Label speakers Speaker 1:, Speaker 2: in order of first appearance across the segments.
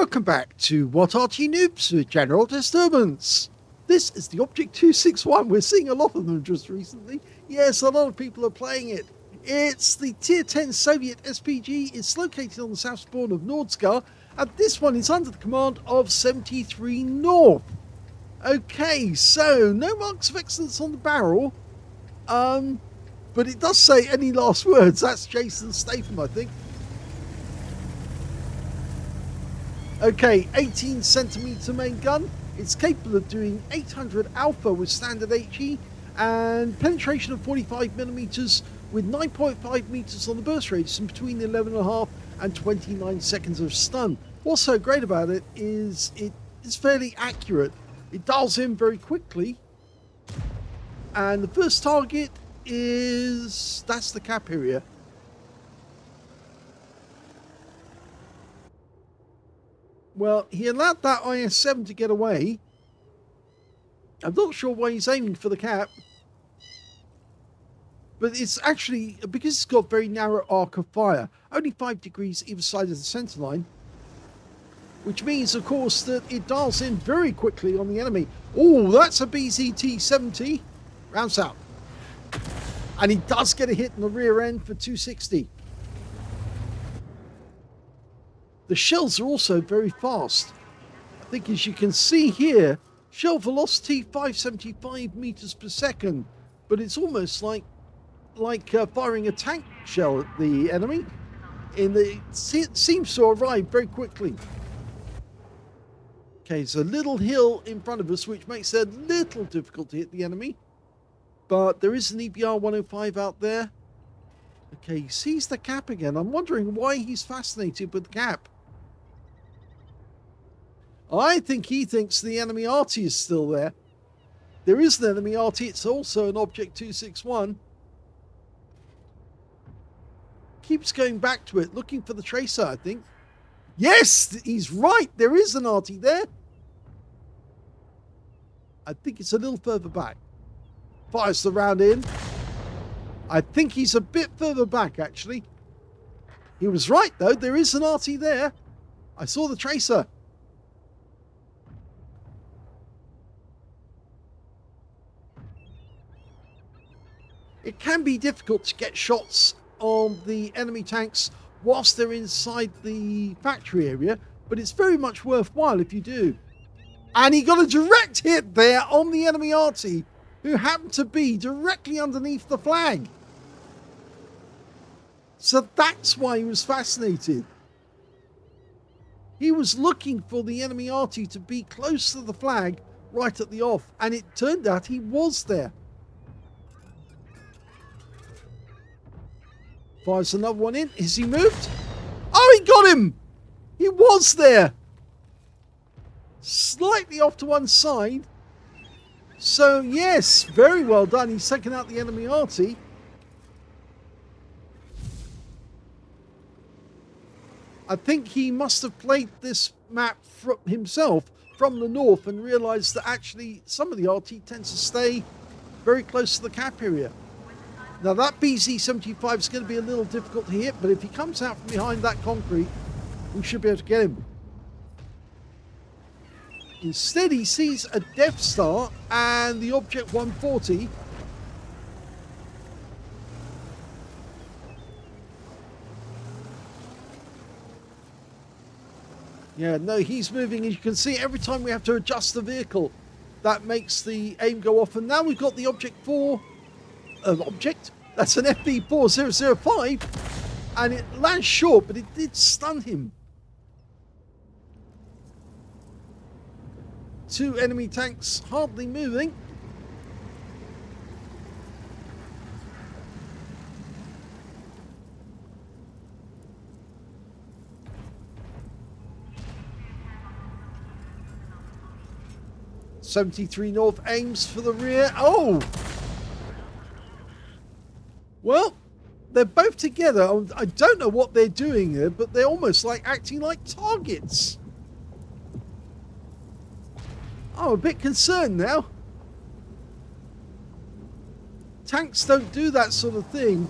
Speaker 1: Welcome back to What Arty Noobs with General Disturbance. This is the Object 261. We're seeing a lot of them just recently. Yes, a lot of people are playing it. It's the Tier 10 Soviet SPG. It's located on the south spawn of Nordskar, and this one is under the command of 73north. Okay, so no marks of excellence on the barrel, but it does say any last words. That's Jason Statham, I think. Okay, 18 centimeter main gun. It's capable of doing 800 alpha with standard HE and penetration of 45 millimeters with 9.5 meters on the burst radius and between 11.5 and 29 seconds of stun. What's so great about it is it is fairly accurate. It dials in very quickly, and the first target is, that's the cap area. Well, he allowed that IS-7 to get away. I'm not sure why he's aiming for the cap. But it's actually, because it's got very narrow arc of fire, only 5 degrees either side of the center line. Which means, of course, that it dials in very quickly on the enemy. Oh, that's a BZT-70. Rounds out. And he does get a hit in the rear end for 260. The shells are also very fast. I think, as you can see here, shell velocity 575 meters per second, but it's almost like firing a tank shell at the enemy. It seems to arrive very quickly. Okay, there's a little hill in front of us, which makes it a little difficult to hit the enemy, but there is an EBR 105 out there. Okay, he sees the cap again. I'm wondering why he's fascinated with the cap. I think he thinks the enemy Arty is still there. There is an enemy Arty. It's also an Object 261. Keeps going back to it, looking for the tracer, I think. Yes, he's right. There is an Arty there. I think it's a little further back. Fires the round in. I think he's a bit further back, actually. He was right, though. There is an Arty there. I saw the tracer. It can be difficult to get shots on the enemy tanks whilst they're inside the factory area, but it's very much worthwhile if you do. And he got a direct hit there on the enemy Arty, who happened to be directly underneath the flag. So that's why he was fascinated. He was looking for the enemy Arty to be close to the flag right at the off, and it turned out he was there. Fires another one in. Is he moved? Oh, he got him! He was there! Slightly off to one side. So, yes, very well done. He's taken out the enemy Arty. I think he must have played this map himself from the north and realised that actually some of the Arty tends to stay very close to the cap area. Now that BZ-75 is going to be a little difficult to hit, but if he comes out from behind that concrete, we should be able to get him. Instead, he sees a Death Star and the Object 140. Yeah, no, he's moving. As you can see, every time we have to adjust the vehicle, that makes the aim go off. And now we've got the Object 4... object? That's an FB4005, and it lands short, but it did stun him. 2 enemy tanks hardly moving. .73north aims for the rear. Oh! Well, they're both together. I don't know what they're doing there, but they're almost like acting like targets. I'm a bit concerned now. Tanks don't do that sort of thing.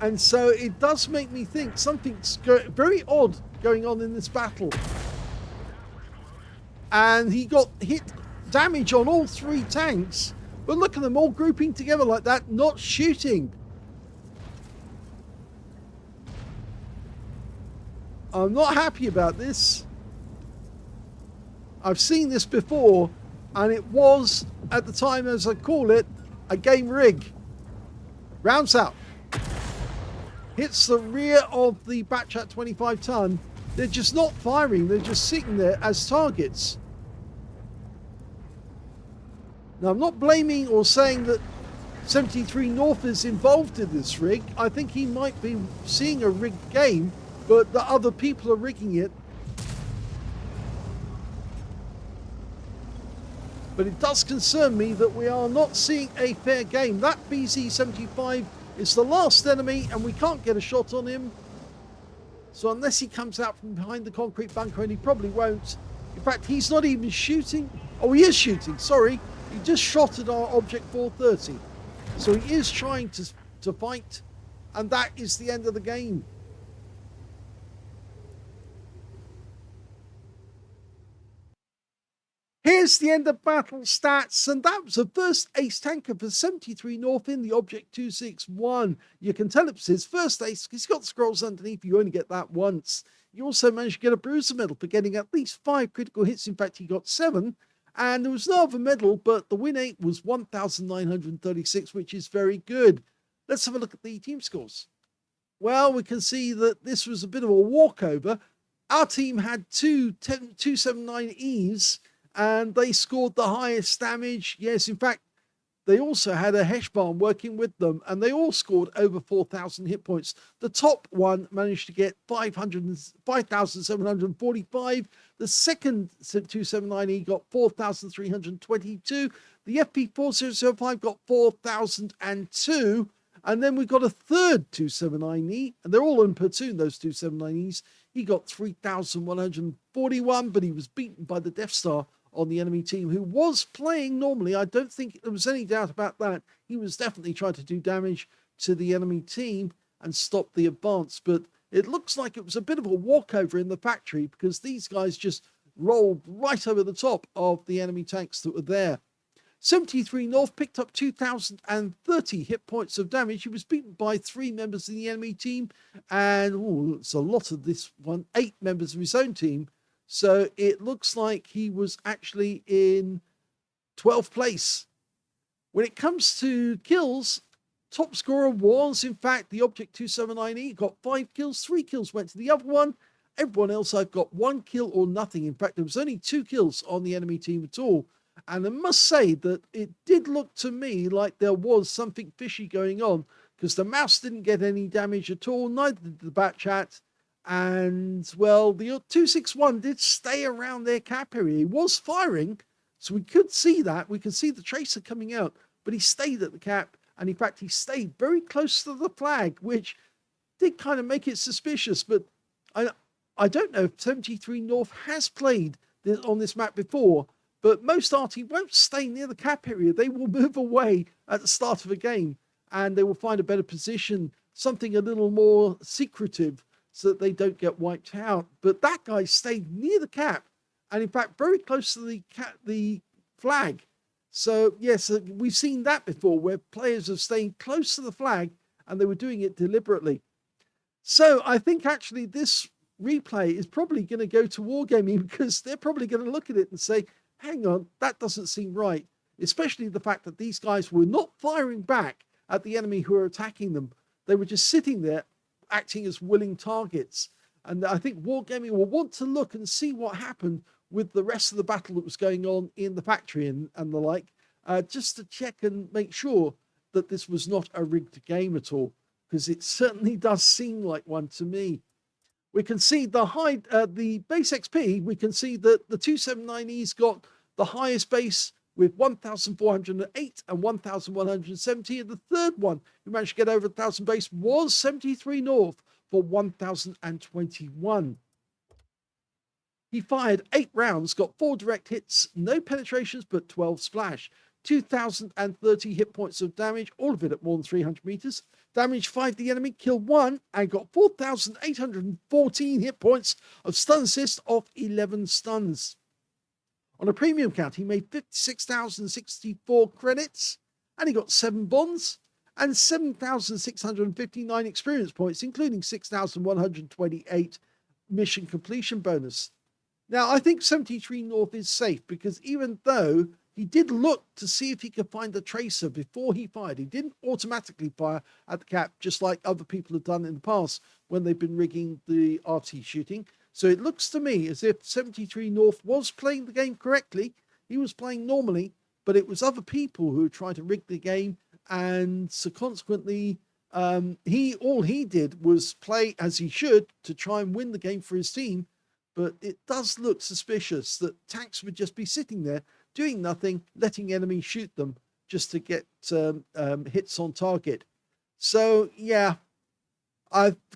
Speaker 1: And so it does make me think something's very odd going on in this battle. And he got hit damage on all 3 tanks, but look at them all grouping together like that, not shooting. I'm not happy about this. I've seen this before, and it was, at the time, as I call it, a game rig. Rounds out. Hits the rear of the Batchat 25 ton. They're just not firing. They're just sitting there as targets. Now, I'm not blaming or saying that 73north is involved in this rig. I think he might be seeing a rigged game, but the other people are rigging it. But it does concern me that we are not seeing a fair game. That BZ-75 is the last enemy, and we can't get a shot on him. So unless he comes out from behind the concrete bunker, and he probably won't. In fact, he's not even shooting. Oh, he is shooting, sorry. He just shot at our Object 430. So he is trying to fight, and that is the end of the game. Here's the end of battle stats, and that was the first ace tanker for 73north in the Object 261. You can tell it's his first ace because he's got scrolls underneath. You only get that once. You also managed to get a bruiser medal for getting at least 5 critical hits. In fact, he got 7. And there was no other medal, but the win rate was 1,936, which is very good. Let's have a look at the team scores. Well, we can see that this was a bit of a walkover. Our team had 279Es, and they scored the highest damage. Yes, in fact, they also had a Heshbarn working with them, and they all scored over 4,000 hit points. The top one managed to get 5,745. The second 279E got 4,322. The FP4005 got 4,002. And then we got a third 279E, and they're all in platoon, those 279Es. He got 3,141, but he was beaten by the Death Star on the enemy team, who was playing normally. I don't think there was any doubt about that. He was definitely trying to do damage to the enemy team and stop the advance, but it looks like it was a bit of a walkover in the factory because these guys just rolled right over the top of the enemy tanks that were there. 73north picked up 2,030 hit points of damage. He was beaten by 3 members of the enemy team, and it's a lot of this one, 8 members of his own team. So it looks like he was actually in 12th place. When it comes to kills, top scorer was, in fact, the Object 279E. Got 5 kills, 3 kills went to the other one. Everyone else, I've got 1 kill or nothing. In fact, there was only 2 kills on the enemy team at all. And I must say that it did look to me like there was something fishy going on, because the mouse didn't get any damage at all, neither did the Batchat. And, well, the 261 did stay around their cap area. He was firing, so we could see that. We could see the tracer coming out, but he stayed at the cap. And, in fact, he stayed very close to the flag, which did kind of make it suspicious. But I don't know if 73north has played on this map before, but most Arty won't stay near the cap area. They will move away at the start of a game, and they will find a better position, something a little more secretive, so that they don't get wiped out. But that guy stayed near the cap, and in fact very close to the flag. So yes, we've seen that before, where players have stayed close to the flag and they were doing it deliberately. So I think actually this replay is probably going to go to Wargaming, because they're probably going to look at it and say, hang on, that doesn't seem right. Especially the fact that these guys were not firing back at the enemy who were attacking them. They were just sitting there acting as willing targets. And I think Wargaming will want to look and see what happened with the rest of the battle that was going on in the factory and the like, just to check and make sure that this was not a rigged game at all, because it certainly does seem like one to me. We can see the base XP. We can see that the 279Es got the highest base with 1,408 and 1,170. And the third one who managed to get over 1,000 base was 73north for 1,021. He fired 8 rounds, got 4 direct hits, no penetrations, but 12 splash. 2,030 hit points of damage, all of it at more than 300 meters. Damaged 5 the enemy, killed 1, and got 4,814 hit points of stun assist off 11 stuns. On a premium count, he made 56,064 credits, and he got 7 bonds and 7,659 experience points, including 6,128 mission completion bonus. Now, I think 73north is safe because even though he did look to see if he could find the tracer before he fired, he didn't automatically fire at the cap, just like other people have done in the past when they've been rigging the Arty shooting. So it looks to me as if 73north was playing the game correctly. He was playing normally, but it was other people who were trying to rig the game, and so consequently, all he did was play as he should to try and win the game for his team. But it does look suspicious that tanks would just be sitting there doing nothing, letting enemies shoot them just to get hits on target. So yeah,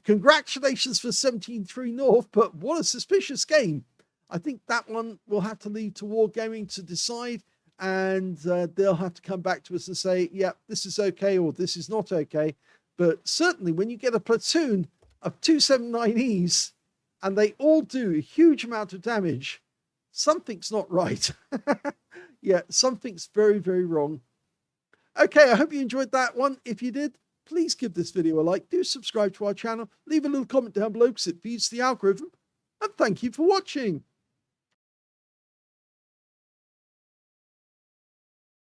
Speaker 1: congratulations for 73north, but what a suspicious game. I think that one will have to leave to Wargaming to decide, and they'll have to come back to us and say, yeah, this is okay or this is not okay. But certainly when you get a platoon of 279Es and they all do a huge amount of damage, something's not right. Yeah, something's very, very wrong. Okay, I hope you enjoyed that one. If you did, please give this video a like. Do subscribe to our channel. Leave a little comment down below because it feeds the algorithm. And thank you for watching.